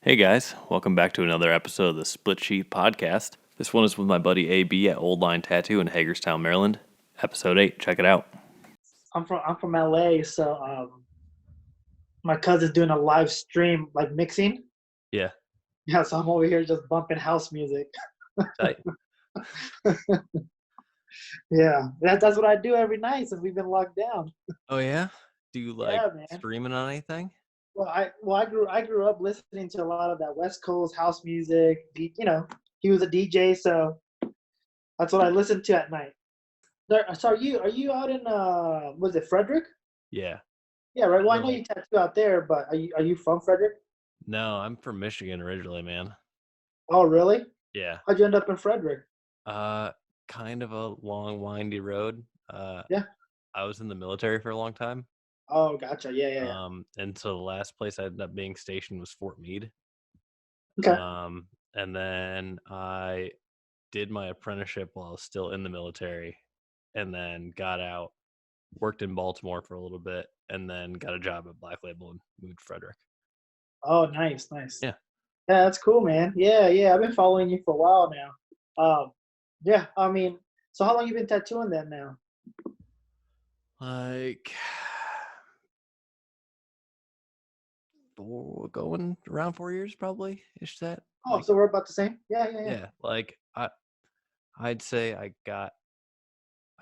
Hey guys, welcome back to another episode of the Split Sheet Podcast. This one is with my buddy AB at Olde Line Tattoo in Hagerstown, Maryland. Episode 8, check it out. I'm from LA, so my cousin's doing a live stream like mixing. Yeah, Yeah, so I'm over here just bumping house music. tight. Yeah, that's what I do every night since we've been locked down. Oh yeah? Do you like Yeah, man. streaming on anything? I grew up listening to a lot of that West Coast house music. He was a DJ, so that's what I listened to at night. So are you out in was it Frederick? Yeah. Yeah, right. Well, I know Really? you tattoo out there, but are you from Frederick? No, I'm from Michigan originally, man. Oh, really? Yeah. How'd you end up in Frederick? Uh, kind of a long, windy road. Yeah. I was in the military for a long time. Oh, gotcha. Yeah. And so the last place I ended up being stationed was Fort Meade. Okay. And then I did my apprenticeship while I was still in the military, and then got out, worked in Baltimore for a little bit, and then got a job at Black Label and moved to Frederick. Oh, nice. Yeah. Yeah, that's cool, man. Yeah. I've been following you for a while now. Yeah. I mean, so how long you been tattooing then now? Like going around 4 years probably ish that. Oh, Like so we're about the same. Yeah. yeah, like I'd say I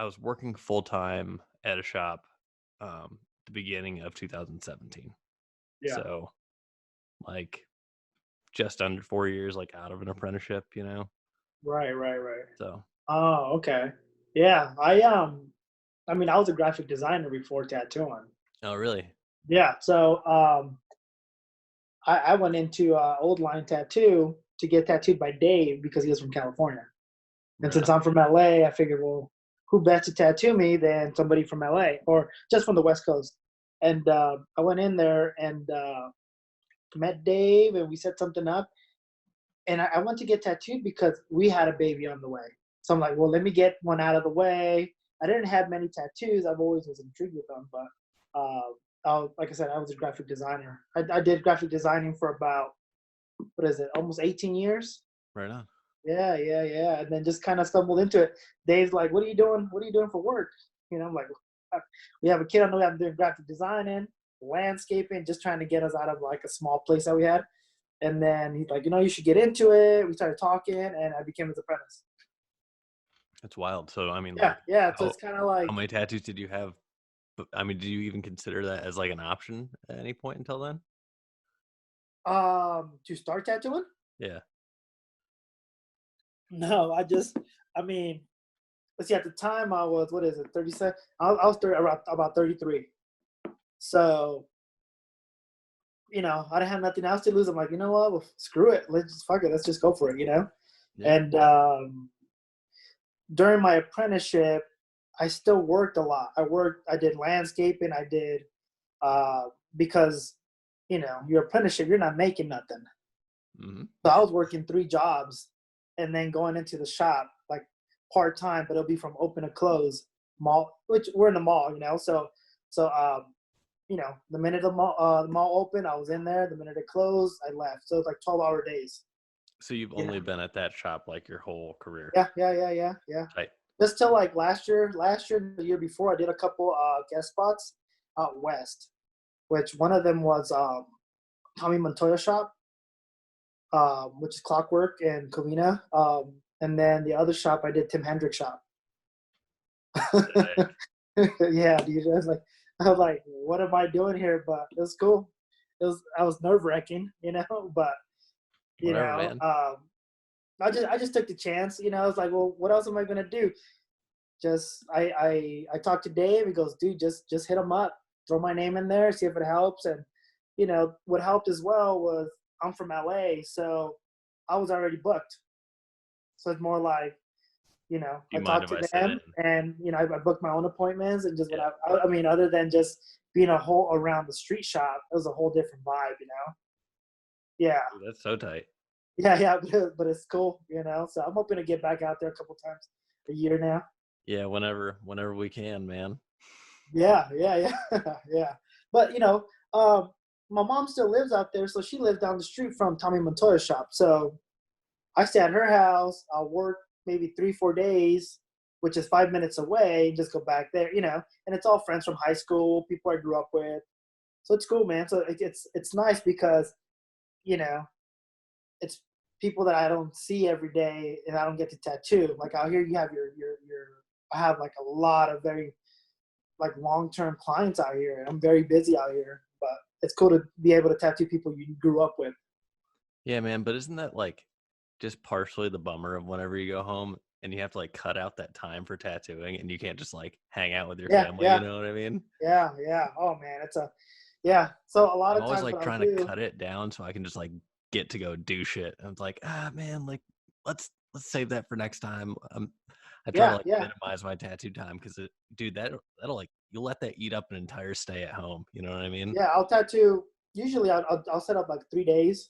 was working full time at a shop the beginning of 2017. Yeah. So like just under 4 years like out of an apprenticeship, Right. So Oh, okay. Yeah. I mean, I was a graphic designer before tattooing. oh really? Yeah. So I went into Old Line Tattoo to get tattooed by Dave because he was from California. And Right since on. I'm from LA, I figured, well, who better to tattoo me than somebody from LA or just from the West Coast? And I went in there and met Dave, and we set something up. And I went to get tattooed because we had a baby on the way. So I'm like, well, let me get one out of the way. I didn't have many tattoos. I've always was intrigued with them, but like I said, I was a graphic designer. I did graphic designing for about what is it, almost 18 years. Right on. Yeah. And then just kind of stumbled into it. Dave's like, "What are you doing? What are you doing for work?" I'm like, "We have a kid. I know I'm doing graphic designing, landscaping, just trying to get us out of like a small place that we had." And then he's like, "You should get into it." We started talking, and I became his apprentice. That's wild. So I mean, like, Yeah. So how it's kind of like how many tattoos did you have? But I mean, did you even consider that as like an option at any point until then? to start tattooing. Yeah. No, I mean, let's see. At the time, I was what is it, 37? I was about 33. So I didn't have nothing else to lose. I'm like, you know what? Well, screw it. Fuck it. Let's just go for it. Yeah. And during my apprenticeship, I still worked a lot. I did landscaping. I did because your apprenticeship, you're not making nothing. Mm-hmm. So I was working 3 jobs, and then going into the shop like part time, but it'll be from open to close mall, which we're in the mall. So the minute the mall opened, I was in there. The minute it closed, I left. So it's like 12-hour days. So you've You know? only been at that shop like your whole career. Yeah. Right. Just till like last year, the year before, I did a couple guest spots out west, which one of them was Tommy Montoya shop, which is Clockwork in Covina. And then the other shop I did Tim Hendricks shop. Yeah, dude. I was like, what am I doing here? But it was cool. I was nerve wracking, but you Whatever, know, man. I just took the chance. I was like, well, what else am I gonna do? I talked to Dave. He goes, dude, just hit him up, throw my name in there, see if it helps. And what helped as well was I'm from LA, so I was already booked. So it's more like, Do I you mind talked if to I sit them, in? and I booked my own appointments, and just Yeah. I mean, other than just being a whole around the street shop, it was a whole different vibe. Yeah, Dude, that's so tight. yeah, but it's cool. So I'm hoping to get back out there a couple times a year now. Yeah, whenever we can, man. Yeah. Yeah. But um, my mom still lives out there, so she lives down the street from Tommy Montoya's shop. So I stay at her house. I'll work maybe 3-4 days, which is 5 minutes away, and just go back there, And it's all friends from high school, people I grew up with. So it's cool, man. So it's nice because you know it's people that I don't see every day, and I don't get to tattoo. Like out here, you have your. I have like a lot of very like long-term clients out here, and I'm very busy out here. But it's cool to be able to tattoo people you grew up with. Yeah, man. But isn't that like just partially the bummer of whenever you go home and you have to like cut out that time for tattooing and you can't just like hang out with your Yeah, family, you yeah, know what I mean? yeah. Oh man, yeah. So a lot I'm of always times like what I'll trying to do, cut it down so I can just like get to go do shit. And it's like, man, like let's save that for next time. I try to yeah, like yeah, minimize my tattoo time because dude, that'll like you'll let that eat up an entire stay at home. You know what I mean? yeah. I'll tattoo. Usually, I'll set up like 3 days,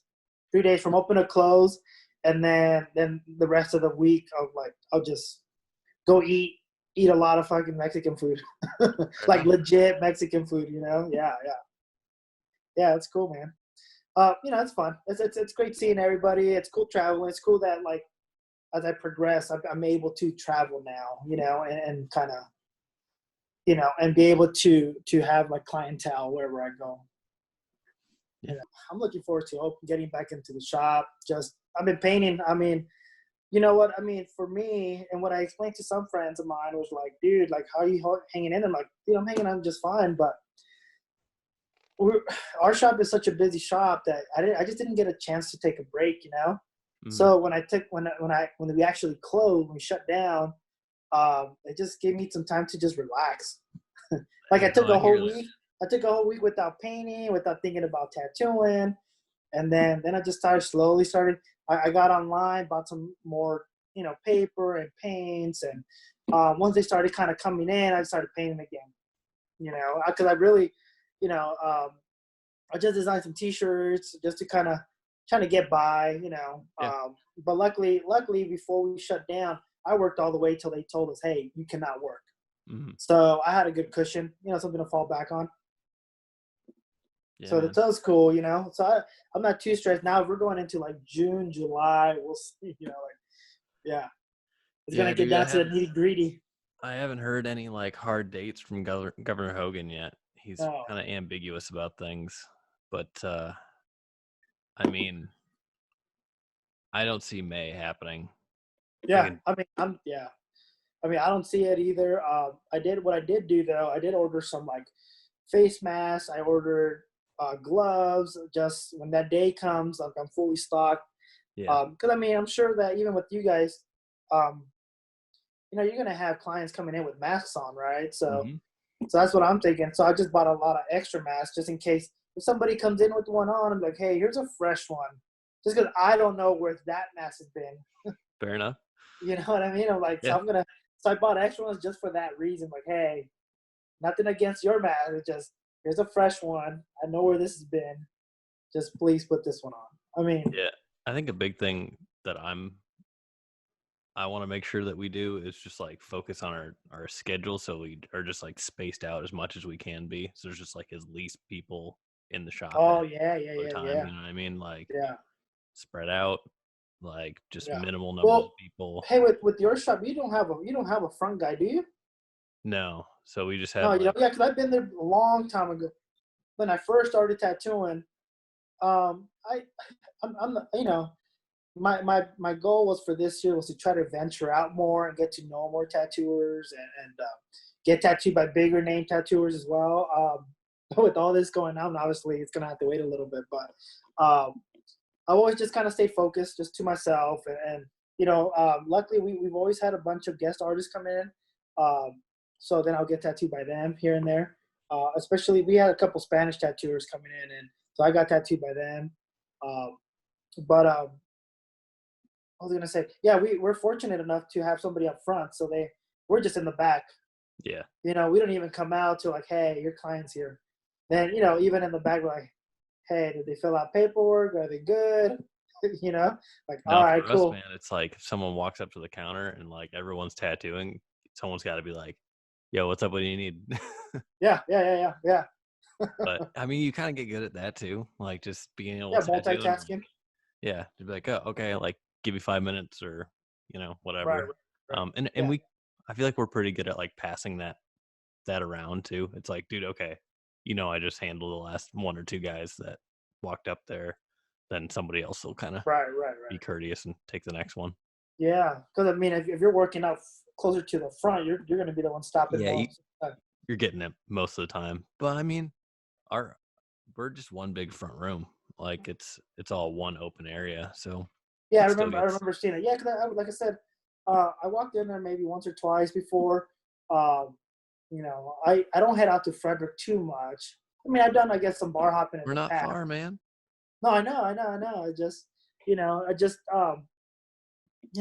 3 days from open to close, and then the rest of the week I'll just go eat a lot of fucking Mexican food, Fair like enough. legit Mexican food. Yeah, yeah. It's cool, man. It's fun. It's great seeing everybody. It's cool traveling. It's cool that like as I progress, I'm able to travel now, and kind of, and be able to have like clientele wherever I go. Yeah. I'm looking forward to getting back into the shop. Just I've been painting. I mean, you know what? I mean, for me, and what I explained to some friends of mine was like, dude, like, how are you hanging in? I'm like, dude, I'm hanging on just fine. But our shop is such a busy shop that I just didn't get a chance to take a break. Mhm. So when we actually closed, when we shut down, it just gave me some time to just relax. Like Hey, no, I hear that. I took a whole week without painting, without thinking about tattooing, and then I just started. I got online, bought some more, paper and paints, and once they started kind of coming in, I started painting again. Because I really, you know, I just designed some T-shirts just to kind of trying to get by. Yeah. But luckily, before we shut down, I worked all the way till they told us, "Hey, you cannot work." Mhm. So I had a good cushion, something to fall back on. Yeah, So man. that was cool. So I'm not too stressed now. If we're going into like June, July, we'll see. Yeah, it's Yeah, gonna get dude, down to the nitty gritty. I haven't heard any like hard dates from Governor Hogan yet. He's Oh, kind of ambiguous about things, but I mean, I don't see May happening. I yeah. can, I don't see it either. What I did do though. I did order some like face masks. I ordered gloves. Just when that day comes, like I'm fully stocked. yeah. Because I'm sure that even with you guys, um, you're gonna have clients coming in with masks on, right? So Hmm. So that's what I'm thinking. So I just bought a lot of extra masks just in case if somebody comes in with one on, I'm like, hey, here's a fresh one. Just because I don't know where that mask has been. Fair enough. You know what I mean? I'm like, Yeah. so I bought extra ones just for that reason. Like, hey, nothing against your mask. It's just, here's a fresh one. I know where this has been. Just please put this one on. Yeah. I think a big thing that I want to make sure that we do is just like focus on our schedule so we are just like spaced out as much as we can be. So there's just like as least people in the shop at Oh, any yeah, yeah, particular yeah, time. yeah, You know what I mean? Like yeah, spread out, like just yeah. minimal numbers of Well, people. hey, with your shop, you don't have a front guy, do you? No. So we just No, have like, yeah, because I've been there a long time ago. When I first started tattooing, I, I'm, my goal was for this year was to try to venture out more and get to know more tattooers and get tattooed by bigger name tattooers as well. With all this going on, obviously it's gonna have to wait a little bit, but I always just kind of stay focused just to myself and luckily we've always had a bunch of guest artists come in, um, so then I'll get tattooed by them here and there. Especially we had a couple Spanish tattooers coming in, and so I got tattooed by them. Um, but I was gonna say, yeah, we're fortunate enough to have somebody up front, so we're just in the back. yeah. We don't even come out to like, hey, your client's here. Then even in the back, we're like, hey, did they fill out paperwork? Are they good? Like, all No, right, for us, cool. man, it's like if someone walks up to the counter and like everyone's tattooing, someone's got to be like, "Yo, what's up? What do you need?" Yeah, yeah, yeah, yeah, yeah. But I mean, you kind of get good at that too, like just being able Yeah, to tattoo and multitasking. like, yeah, to be like, oh, okay, like give me 5 minutes or Right, whatever. right, right. And Yeah, I feel like we're pretty good at like passing that around too. It's like, dude, okay, I just handled the last one or two guys that walked up there. Then somebody else will kind of right, right, be right. courteous and take the next one. Yeah, because I mean, if you're working out closer to the front, you're going to be the one stopping Yeah, most. you're getting it most of the time. But I mean, our we're just one big front room. Like it's all one open area, so Yeah, it still I gets. remember seeing it. Yeah, because like I said, I walked in there maybe once or twice before. Um, I don't head out to Frederick too much. I mean, I've done, I guess, some bar hopping in We're the not past. far, man. No, I know.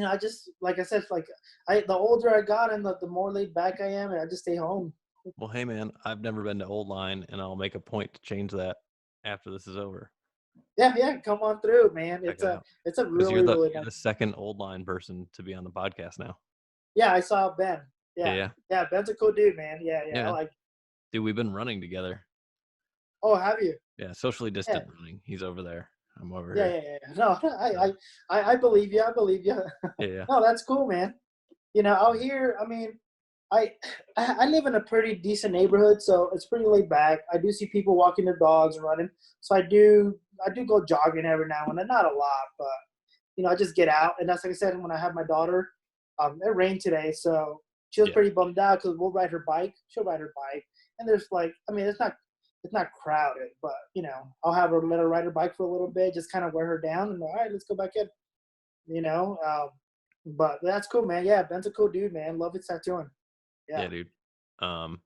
I just, like I said, like the older I got and the more laid back I am, and I just stay home. Well, hey, man, I've never been to Old Line, and I'll make a point to change that after this is over. Yeah, yeah, come on through, man. Check It's it a out it's a because really really you're nice. the second Old Line person to be on the podcast now. Yeah, I saw Ben. Yeah, Yeah, yeah, yeah, Ben's a cool dude, man. Yeah, yeah, yeah. I man. like. Dude, we've been running together. Oh, have you? Yeah, socially Yeah, distant running. He's over there. I'm over yeah, here. yeah, yeah. No, So I believe you. I believe you. yeah, yeah, No, that's cool, man. Out here, I mean, I I live in a pretty decent neighborhood, so it's pretty laid back. I do see people walking their dogs and running, so I do go jogging every now and then, not a lot, but I just get out, and that's like I said when I have my daughter. It rained today, so she was yeah. pretty bummed out because we'll ride her bike. She'll ride her bike, and there's like, I mean, it's not crowded, but I'll have her let her ride her bike for a little bit, just kind of wear her down, and all right, let's go back in. You know, but that's cool, man. Yeah, Ben's a cool dude, man. Love his tattooing. Yeah. Yeah, dude. Um,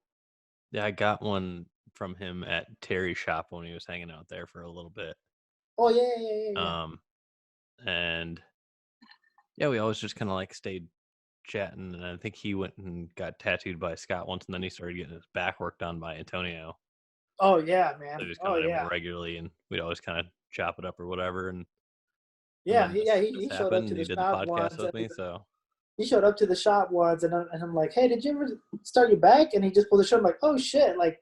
yeah, I got one from him at Terry's shop when he was hanging out there for a little bit. Oh yeah, yeah, yeah, yeah. Um, and yeah, we always just kind of like stayed chatting. And I think he went and got tattooed by Scott once, and then he started getting his back work done by Antonio. Oh yeah, So man. just Oh coming in yeah, more regularly, and we'd always kind of chop it up or whatever. And yeah. then Yeah, this he showed up happened, to and he the did the shop podcast once, with and me. So he showed up to the shop once, and I'm like, hey, did you ever start your back? And he just pulled the shirt. I'm like, oh shit, like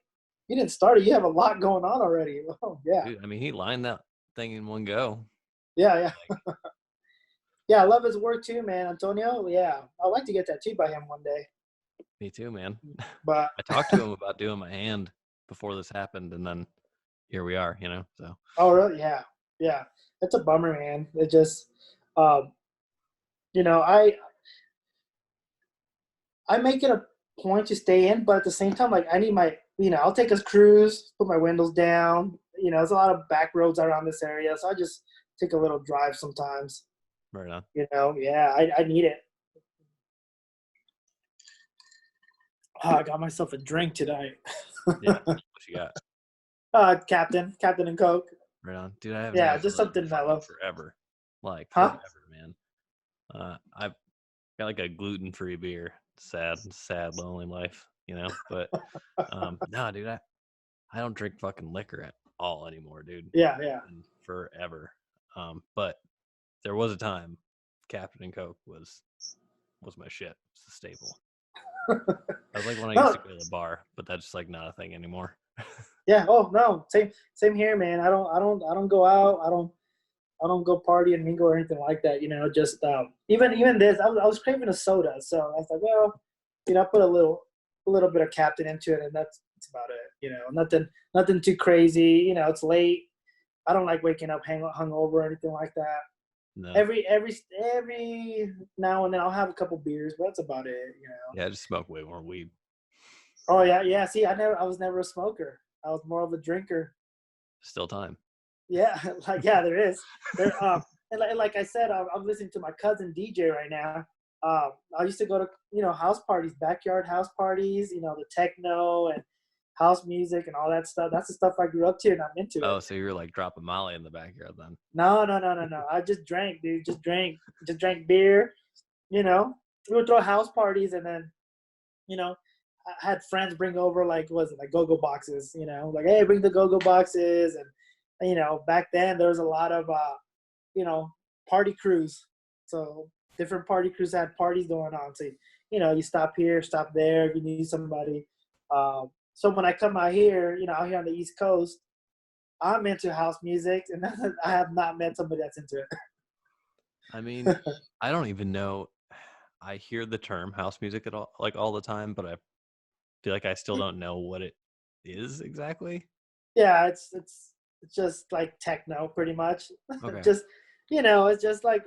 you didn't start it. You have a lot going on already. Oh yeah, dude, I mean, he lined that thing in one go. yeah, yeah, Like yeah. I love his work too, man. Antonio. Yeah, I'd like to get tattooed by him one day. me too, man. But I talked to him about doing my hand before this happened, and then here we are. So oh really? Yeah, yeah. It's a bummer, man. It just, um, you know, I make it a point to stay in, but at the same time, like I need my, I'll take a cruise, put my windows down. There's a lot of back roads around this area, so I just take a little drive sometimes. right on. Yeah, I need it. Oh, I got myself a drink today. Yeah, what you got? Captain and Coke. Right on, dude. I haven't Yeah, had just one in something fucking mellow. forever, like Huh? forever, man. I've got like a gluten-free beer. Sad, lonely life. But no, dude, I don't drink fucking liquor at all anymore, dude. Yeah, yeah. In forever. But there was a time Captain and Coke was my shit. It's a staple. I was like when I used No, to go to the bar, but that's just like not a thing anymore. yeah. Oh no, same here, man. I don't go out. I don't go party and mingle or anything like that. Just even this, I was craving a soda, so I was like, well, I put a little bit of Captain into it, and that's about it. Nothing too crazy. It's late. I don't like waking up hungover or anything like that. No. Every now and then I'll have a couple beers, but that's about it. Yeah, I just smoke way more weed. Oh yeah, yeah. See, I was never a smoker. I was more of a drinker. Still time. Yeah, like yeah, there is. And like I said, I'm listening to my cousin DJ right now. I used to go to house parties, backyard house parties. The techno and house music and all that stuff. That's the stuff I grew up to, and I'm into it. Oh, so you were like dropping Molly in the backyard then. No, no, no, no, no. I just drank, dude. Just drank beer. We would throw house parties, and then you know, I had friends bring over like what was it like go-go boxes, like hey, bring the go-go boxes, and back then there was a lot of you know party crews, so different party crews had parties going on. So you stop here, stop there if you need somebody. So when I come out here, out here on the East Coast, I'm into house music, and I have not met somebody that's into I mean, it. I don't even know. I hear the term house music at all, like all the time, but I feel like I still don't know what it is exactly. Yeah, it's just like techno, pretty much. Okay. Just it's just like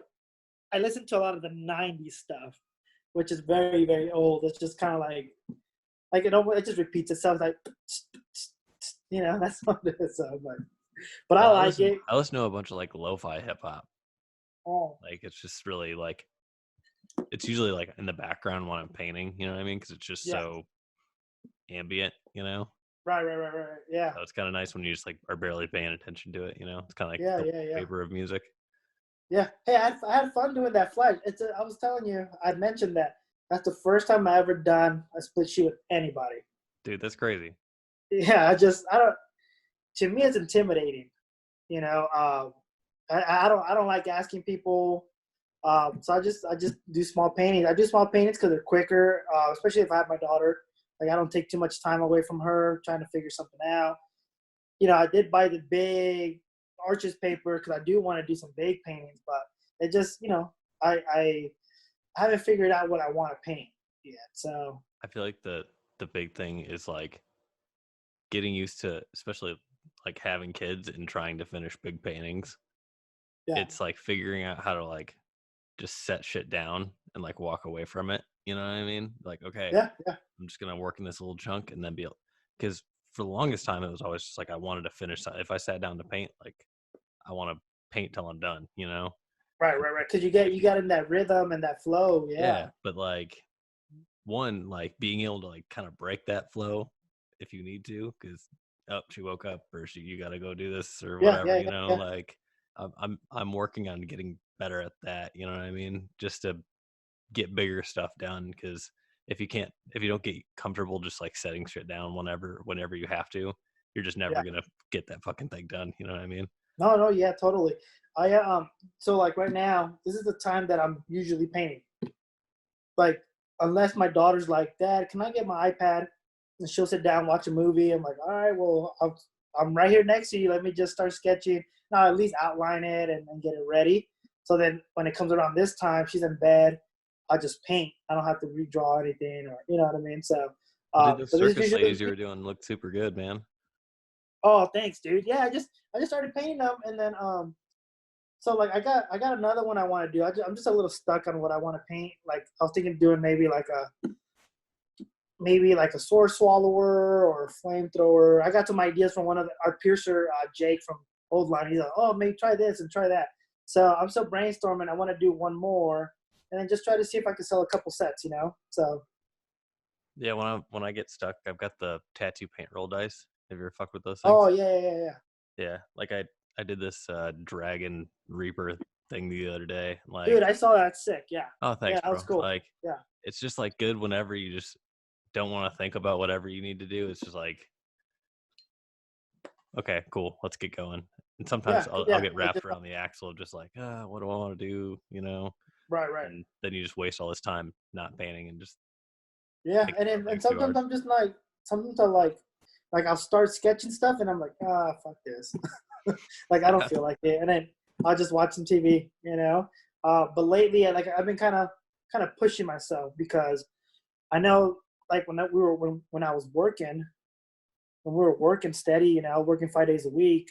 I listen to a lot of the '90s stuff, which is very very old. It's just kind of like it just repeats itself, like that's what it is. So, but I Well, like it. I listen to a bunch of like lo-fi hip hop. Oh, Like it's just really like it's usually like in the background when I'm painting. You know what I mean? Because it's just yeah, so ambient. right, right, right, right. Yeah, So it's kind of nice when you just like are barely paying attention to it. It's kind of like yeah, the yeah, yeah. wallpaper of music. Yeah. Hey, I had fun doing that flash. I was telling you, I'd mentioned that. That's the first time I ever done a split sheet with anybody. Dude, that's crazy. Yeah, I don't. To me, it's intimidating. You know, I don't like asking people. So I just do small paintings. I do small paintings because they're quicker, especially if I have my daughter. Like I don't take too much time away from her trying to figure something out. I did buy the big arches paper because I do want to do some big paintings, but it just, I haven't figured out what I want to paint yet. So I feel like the big thing is like getting used to, especially like having kids and trying to finish big paintings. yeah, It's like figuring out how to like just set shit down and like walk away from it. You know what I mean? Like, okay, yeah, yeah, I'm just gonna work in this little chunk and then be because for the longest time it was always just like I wanted to finish. If I sat down to paint, like I want to paint till I'm done. right, right, right. Because If you you, get in that rhythm and that flow. Yeah, yeah, but like one, like being able to like kind of break that flow if you need to, because she woke up or you got to go do this or yeah, whatever. yeah, yeah, yeah, Like I'm working on getting better at that. You know what I mean? Just to get bigger stuff done, because if you don't get comfortable just like setting shit down whenever you have to, you're just never yeah. gonna get that fucking thing done. You know what I mean? No, no, yeah, totally. I so like right now, this is the time that I'm usually painting. Like unless my daughter's like, Dad, can I get my iPad? And she'll sit down, watch a movie. I'm like, all right, well, I'm right here next to you. Let me just start sketching. Now at least outline it and get it ready. So then when it comes around this time, she's in bed. I just paint. I don't have to redraw anything, or you know what I mean. So, Well, dude, those but this is circus usually. ladies you were doing looked super good, man. Oh, thanks, dude. Yeah, I just started painting them, and then so like I got another one I want to do. I'm just a little stuck on what I want to paint. Like I was thinking of doing maybe like a sword swallower or a flamethrower. I got some ideas from one of our piercer, Jake from Olde Line. He's like, oh, maybe try this and try that. So I'm still brainstorming. I want to do one more, and then just try to see if I can sell a couple sets. So Yeah, when I get stuck, I've got the tattoo paint roll dice. Have you ever fucked with those oh things? yeah, yeah, yeah, yeah. Yeah, like I did this dragon reaper thing the other day. Dude, Like, I saw that. Sick. Yeah, oh, yeah, thanks, that was bro. cool. Like, Yeah, it's just like good whenever you just don't want to think about whatever you need to do. It's just like, okay, cool, let's get going. And sometimes yeah, I'll yeah. get I wrapped just, around the axle of just like, what do I want to do? right, right. And then you just waste all this time not painting and just Yeah, thinking about and things too sometimes hard. I'm just like sometimes I like I'll start sketching stuff and I'm like, fuck this. Like I don't Yeah, feel like it. And then I'll just watch some TV. But lately I've been kind of pushing myself because I know like when I was working, when we were working steady, working 5 days a week,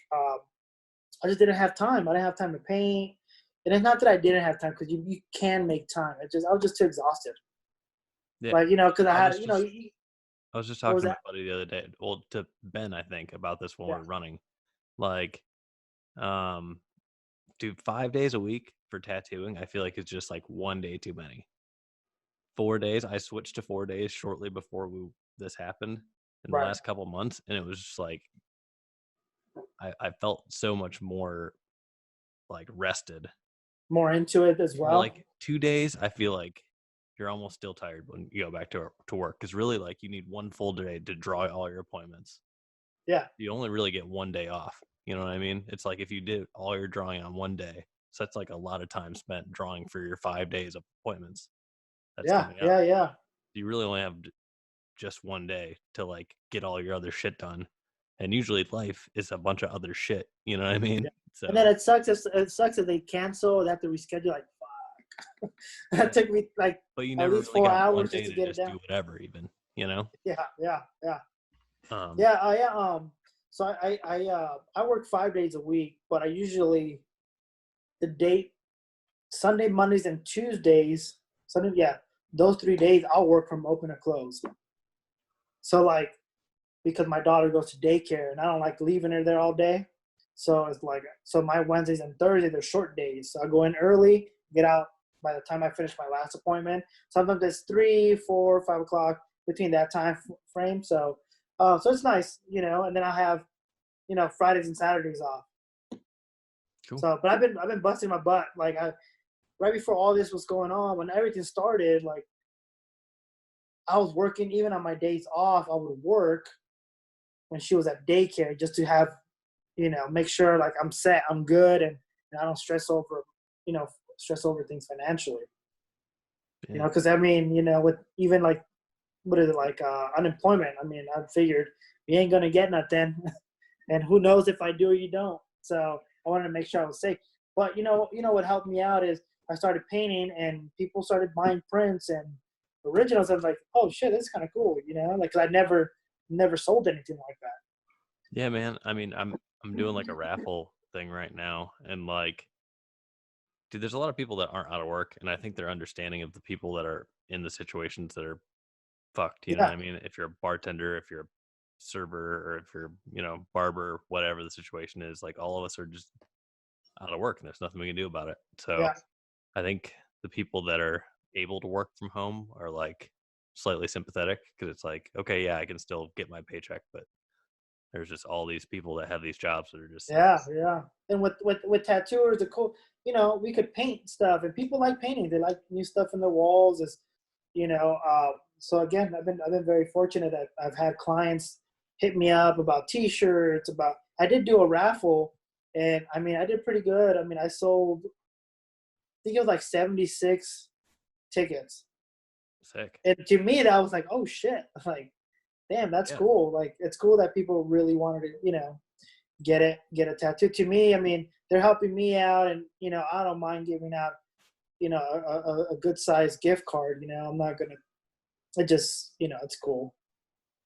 I just didn't have time. I didn't have time to paint. And it's not that I didn't have time because you can make time. I was just too exhausted. yeah. Like, because I I was had, just I was just what talking was to my that? buddy the other day, well, to Ben, I think, about this when we Yeah. were running. Like, um, dude, 5 days a week for tattooing, I feel like it's just like one day too many. 4 days, I switched to 4 days shortly before this happened in the Right. last couple months, and it was just like I felt so much more like rested. More into it as Well, well. like 2 days, I feel like you're almost still tired when you go back to work because really, like, you need one full day to draw all your appointments. Yeah. You only really get one day off. You know what I mean? It's like if you did all your drawing on one day, so that's like a lot of time spent drawing for your 5 days of appointments that's Yeah. coming up. Yeah. Yeah. You really only have just one day to like get all your other shit done. And usually life is a bunch of other shit. You know what I mean? Yeah. And then So it sucks if they cancel. They have to reschedule. Like, fuck. yeah, That took me like but you at never least really four got one hours just day to to get it just down. do whatever, even, you know? Yeah, yeah, yeah, Um, yeah. Yeah. So I work 5 days a week, but I usually the date Sunday, Mondays, and Tuesdays. Sunday, yeah, those 3 days I'll work from open to close. So like because my daughter goes to daycare and I don't like leaving her there all day. So it's like, so my Wednesdays and Thursdays are short days. So I go in early, get out by the time I finish my last appointment. Sometimes it's 3, 4, 5 o'clock between that time frame. So it's nice, and then I have, Fridays and Saturdays off. cool. So, but I've been busting my butt. Like right before all this was going on, when everything started, like I was working even on my days off. I would work when she was at daycare just to have, make sure like I'm set, I'm good, and I don't stress over things financially. Yeah. Because I mean, with even like what is it like unemployment? I mean, I figured you ain't gonna get nothing, and who knows if I do or you don't. So I wanted to make sure I was safe. But what helped me out is I started painting, and people started buying prints and originals. I was like, oh shit, this is kind of cool, like 'cause I never sold anything like that. Yeah, man. I mean, I'm doing like a raffle thing right now, and like, dude, there's a lot of people that aren't out of work, and I think they're understanding of the people that are in the situations that are fucked. You know what Yeah, I mean? If you're a bartender, if you're a server, or if you're, barber, whatever the situation is, like all of us are just out of work, and there's nothing we can do about it. So yeah, I think the people that are able to work from home are like slightly sympathetic, because it's like, okay, yeah, I can still get my paycheck, but there's just all these people that have these jobs that are just like, yeah, yeah. And with tattooers, the cool, we could paint stuff, and people like painting. They like new stuff in the walls. Is you know. So again, I've been very fortunate that I've had clients hit me up about T-shirts. I did do a raffle, and I mean I did pretty good. I mean I sold, I think it was like 76 tickets, sick. and to me that was like, oh shit, like damn, that's Yeah. cool. Like it's cool that people really wanted to, get a tattoo. To me, I mean, they're helping me out, and I don't mind giving out, a good sized gift card. I'm not gonna. It just, it's cool.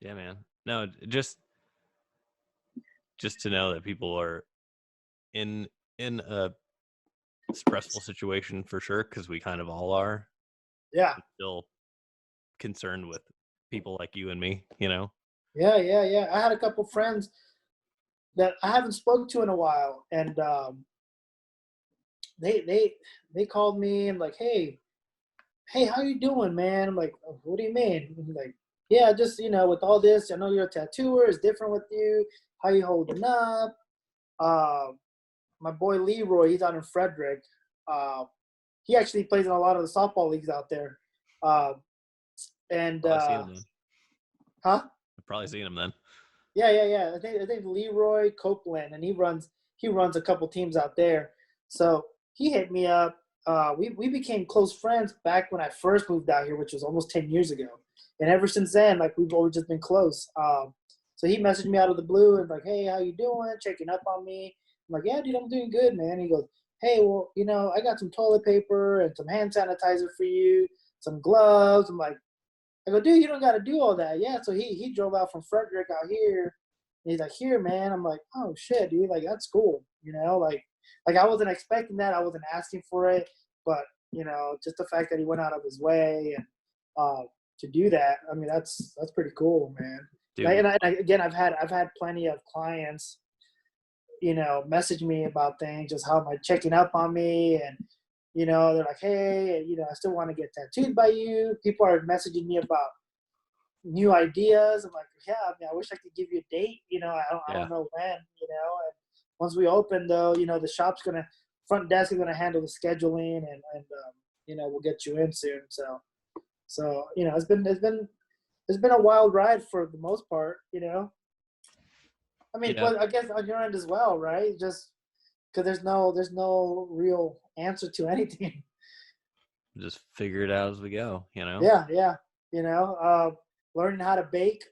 Yeah, man. No, just to know that people are in a stressful situation for sure, because we kind of all are. Yeah, I'm still concerned with people like you and me. yeah, yeah, yeah. I had a couple friends that I haven't spoken to in a while, and they called me and like, hey, how you doing, man? I'm like, "Oh, what do you mean?" I'm like, yeah, just with all this, I know you're a tattooer. It's different with you. How you holding up? Uh, my boy Leroy, he's out in Frederick. Uh, he actually plays in a lot of the softball leagues out there. Uh, and Probably seen him then. huh? I've probably seen him then. Yeah, yeah, yeah. I think Leroy Copeland, and he runs a couple teams out there. So he hit me up. We became close friends back when I first moved out here, which was almost 10 years ago. And ever since then, like we've always just been close. So he messaged me out of the blue and like, hey, how you doing? Checking up on me. I'm like, yeah, dude, I'm doing good, man. He goes, hey, well, I got some toilet paper and some hand sanitizer for you, some gloves. I'm like, I go, dude, you don't got to do all that. Yeah. So he drove out from Frederick out here. And he's like, here, man. I'm like, oh shit, dude. Like that's cool. Like I wasn't expecting that. I wasn't asking for it, but just the fact that he went out of his way and to do that. I mean, that's pretty cool, man. Dude, Again, I've had plenty of clients, message me about things, just how am I checking up on me, and they're like, hey, I still want to get tattooed by you. People are messaging me about new ideas. I'm like, yeah, I mean, I wish I could give you a date. I yeah. don't know when. And once we open, though, the front desk is gonna handle the scheduling, and we'll get you in soon. So it's been a wild ride for the most part. I mean, Yeah. well, I guess on your end as well, right? Just because there's no real answer to anything. Just figure it out as we go. Yeah, yeah. You know, learning how to bake,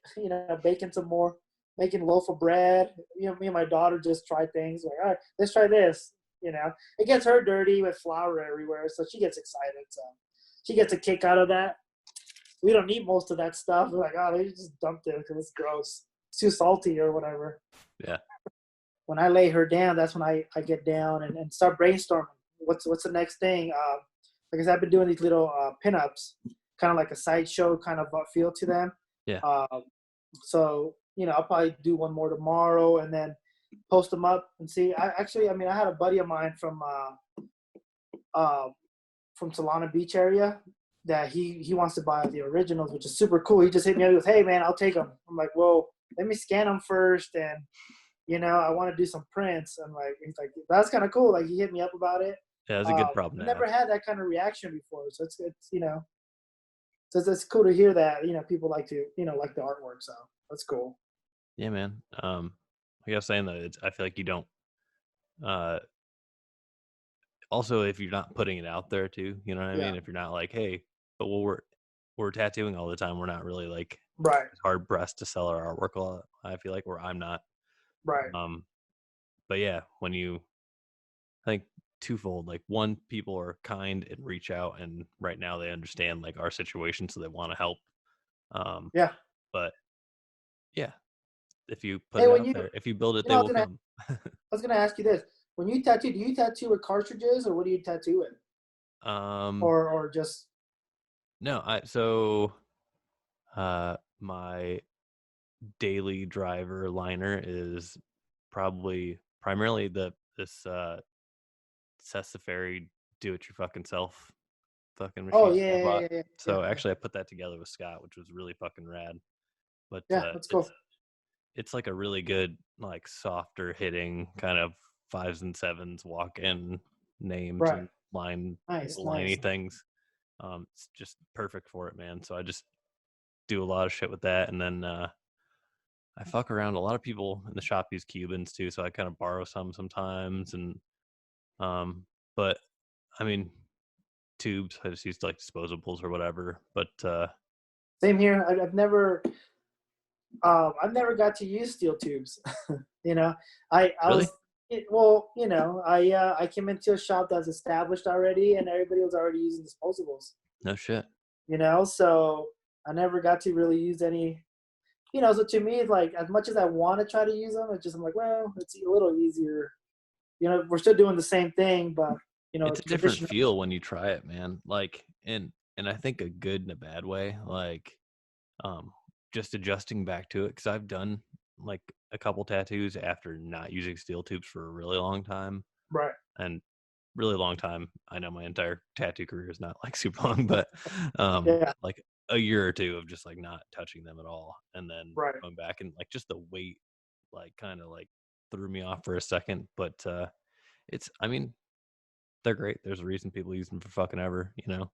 baking some more, making a loaf of bread. Me and my daughter just try things like, all right, let's try this. It gets her dirty with flour everywhere, so she gets excited. So she gets a kick out of that. We don't need most of that stuff. We're like, oh, they just dumped it because it's gross. It's too salty or whatever. Yeah. When I lay her down, that's when I get down and start brainstorming. What's the next thing? Like I said, I've been doing these little pinups, kind of like a sideshow kind of feel to them. Yeah. So I'll probably do one more tomorrow and then post them up and see. I had a buddy of mine from Solana Beach area that he wants to buy the originals, which is super cool. He just hit me up. He goes, "Hey man, I'll take them." I'm like, "Well, let me scan them first, and I want to do some prints." I'm like, he's like, "That's kind of cool." Like he hit me up about it. Yeah, that's a good problem I've to never have. had that kind of reaction before, so it's so it's cool to hear that people like to like the artwork. So that's cool. Yeah, man. Like I was saying though, I feel like you don't. Also, if you're not putting it out there too, you know what I Yeah. mean? If you're not like, hey, but we're tattooing all the time, we're not really like Right. hard pressed to sell our artwork a lot. I feel like where I'm not. Right. But yeah, when you, I think twofold. Like one, people are kind and reach out, and right now they understand like our situation, so they want to help. Yeah. But yeah, if you put Hey, it when out you there, if you build it, I they was will gonna come. ask you this: when you tattoo, do you tattoo with cartridges or what do you tattoo with, Um, or just no, my daily driver liner is primarily this Sessafari do it your fucking self fucking Oh machine yeah, that I yeah, bought. yeah, yeah, yeah, So yeah. actually I put that together with Scott, which was really fucking rad. But Yeah, that's cool. it's like a really good, like softer hitting kind of fives and sevens walk in names Right. and Nice, liney nice. things. It's just perfect for it, man. So I just do a lot of shit with that, and then I fuck around. A lot of people in the shop use Cubans too, so I kind of borrow some sometimes. And but I mean, tubes. I just use like disposables or whatever. But Same here. I've never got to use steel tubes. I really, was I came into a shop that's established already, and everybody was already using disposables. no shit. So I never got to really use any. So to me, it's like as much as I want to try to use them, I'm like, well, it's a little easier. We're still doing the same thing, but It's a different traditional. feel when you try it, man. Like, and I think a good and a bad way. Like, um, just adjusting back to it because I've done like a couple tattoos after not using steel tubes for a really long time, Right. and really long time. I know my entire tattoo career is not like super long, but Yeah. like a year or two of just like not touching them at all, and then Right. going back and like just the weight, like kind of like threw me off for a second. But it's, I mean, they're great. There's a reason people use them for fucking ever, you know.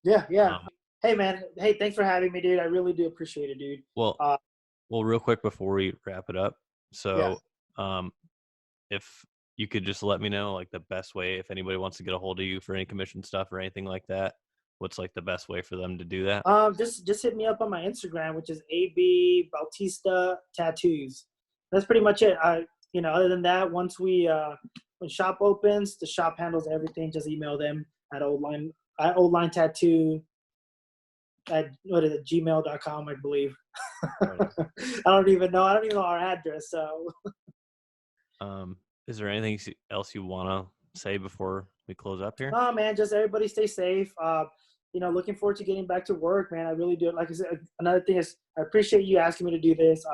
Yeah. Yeah. Um, Hey, man. Hey, thanks for having me, dude. I really do appreciate it, dude. well, Uh, well, real quick before we wrap it up, yeah. so um, if you could just let me know like the best way if anybody wants to get a hold of you for any commission stuff or anything like that, what's like the best way for them to do that? Just hit me up on my Instagram, which is Bautista Tattoos. That's pretty much it. Other than that, once when shop opens, the shop handles everything. Just email them at Olde Line Tattoo at what is it, gmail.com, I believe. Right. I don't even know our address. So Is there anything else you want to say before we close up here? no, man, just everybody stay safe. Looking forward to getting back to work, man. I really do. Like I said, another thing is I appreciate you asking me to do this.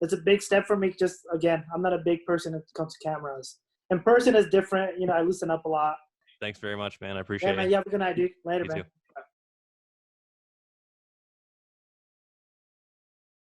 It's a big step for me. Just again, I'm not a big person when it comes to cameras. In person is different. I loosen up a lot. Thanks very much, man. I Yeah, appreciate man. you. You have a good night, dude. Later, You man. too.